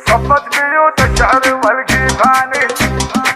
صفت بيوت الشعر والكيفاني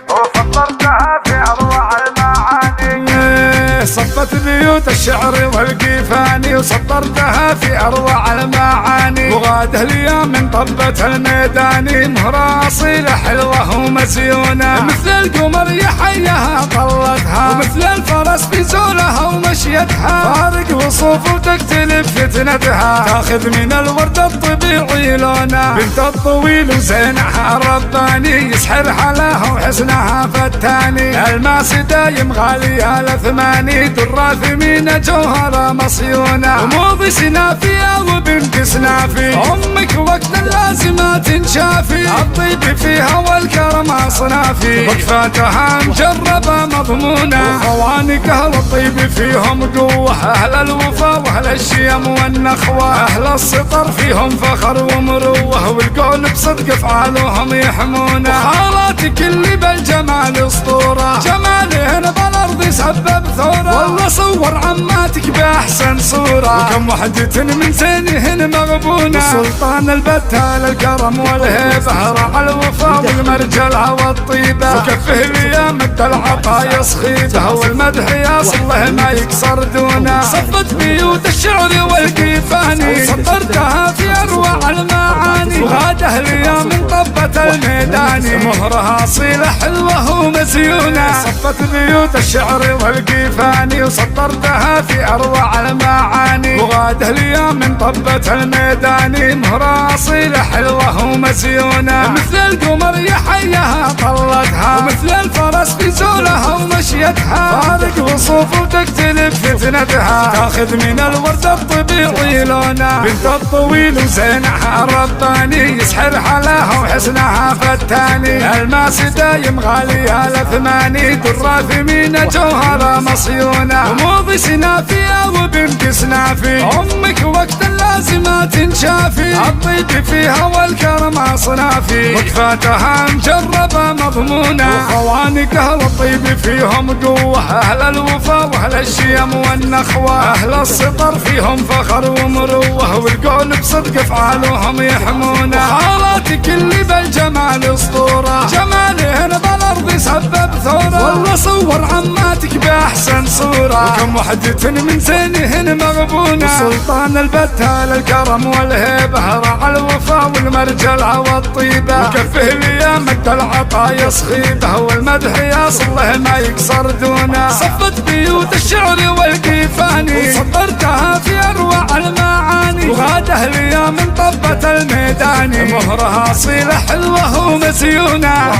وفطرتها في اروع المعاني. صفت بيوت الشعر والكيفاني وسطرتها في اروع المعاني. وغاده اليوم من طبة الميداني مهرة اصيلة حلوة ومزيونة. مثل القمر يحيها طلتها ومثل الفرس في زولها ومشيتها. فارق وصوف وتختلف فتنتها تاخذ من الورد الطبيعي لونها. بنت الطويل وزينها رباني يسحر حلاها وحسنها فتاني. الماس دايم غالية الثماني درة ثمينة جوهرة مصيونة. وموضي سنافية وبنت سنافي أمك وقت اللازمة تنشافي. الطيب فيها والكرم أصنافي وقفاتها مجربة مضمونة. وخوانقها والطيب فيهم قوة. أهل الوفا وأهل الشيم والنخوة. أهل السطر فيهم فخر ومروة والقول بصدق أفعالهم يحمونه. وخالاتك اللي بالجمال أسطورة جمالهن بالأرض سبب ثورة. والله صور عماتك بأحسن صورة وكم وحدة من زينهن مغبونة. سلطان البتال الكرم والهيبة راعى الوفا والمرجلة والطيبة. وكفه لي مد العطايا صخيبة والمدح يصله ما يكسر دونه. صفت بيوت الشعر والكيفاني سطرتها في أروع المعاني. وغاده اليوم من طبة الميداني مهرها أصيلة حلوة ومزيونة. صفت بيوت الشعر والكيفاني وسطرتها في أروع المعاني. وغاده اليوم من طبة الميداني مهرة أصيلة حلوة ومزيونة. مثل القمر يحيها طلتها ومثل الفرس في زولها ومشيتها. فارق وصوف وتختلف فتنتها تاخذ من الورد الطبيعي لونها. بنت الطويل وزينها رباني يسحر حلاها وحسنها فتاني. الماس دايم غالية الثماني درة ثمينة جوهرة مصيونة. وموضي سنافية وبنت سنافي أمك وقت اللازمة تنشافي. الطيب فيها والكرم أصنافي وقفاتها مجربة مضمونة. وخوانقها والطيب فيهم قوة. أهل الوفا وأهل الشيم والنخوة. أهل السطر فيهم فخر ومروة والقول بصدق أفعالهم يحمونه. وخالاتك اللي بالجمال أسطورة جمالهن بالأرض سبب ثورة. والله صور عماتك بأحسن صورة وكم وحدة من زينهن مغبونة. سلطان البتال الكرم والهيبة راعى الوفا والمرجلة والطيبة. وكفه لي مد العطايا صخيبة والمدح يصله ما يكسر دونه. صفت بيوت الشعر والكيفاني سطرتها في أروع المعاني. وغاده اليوم من طبة الميداني مهرها أصيلة حلوة ومزيونة.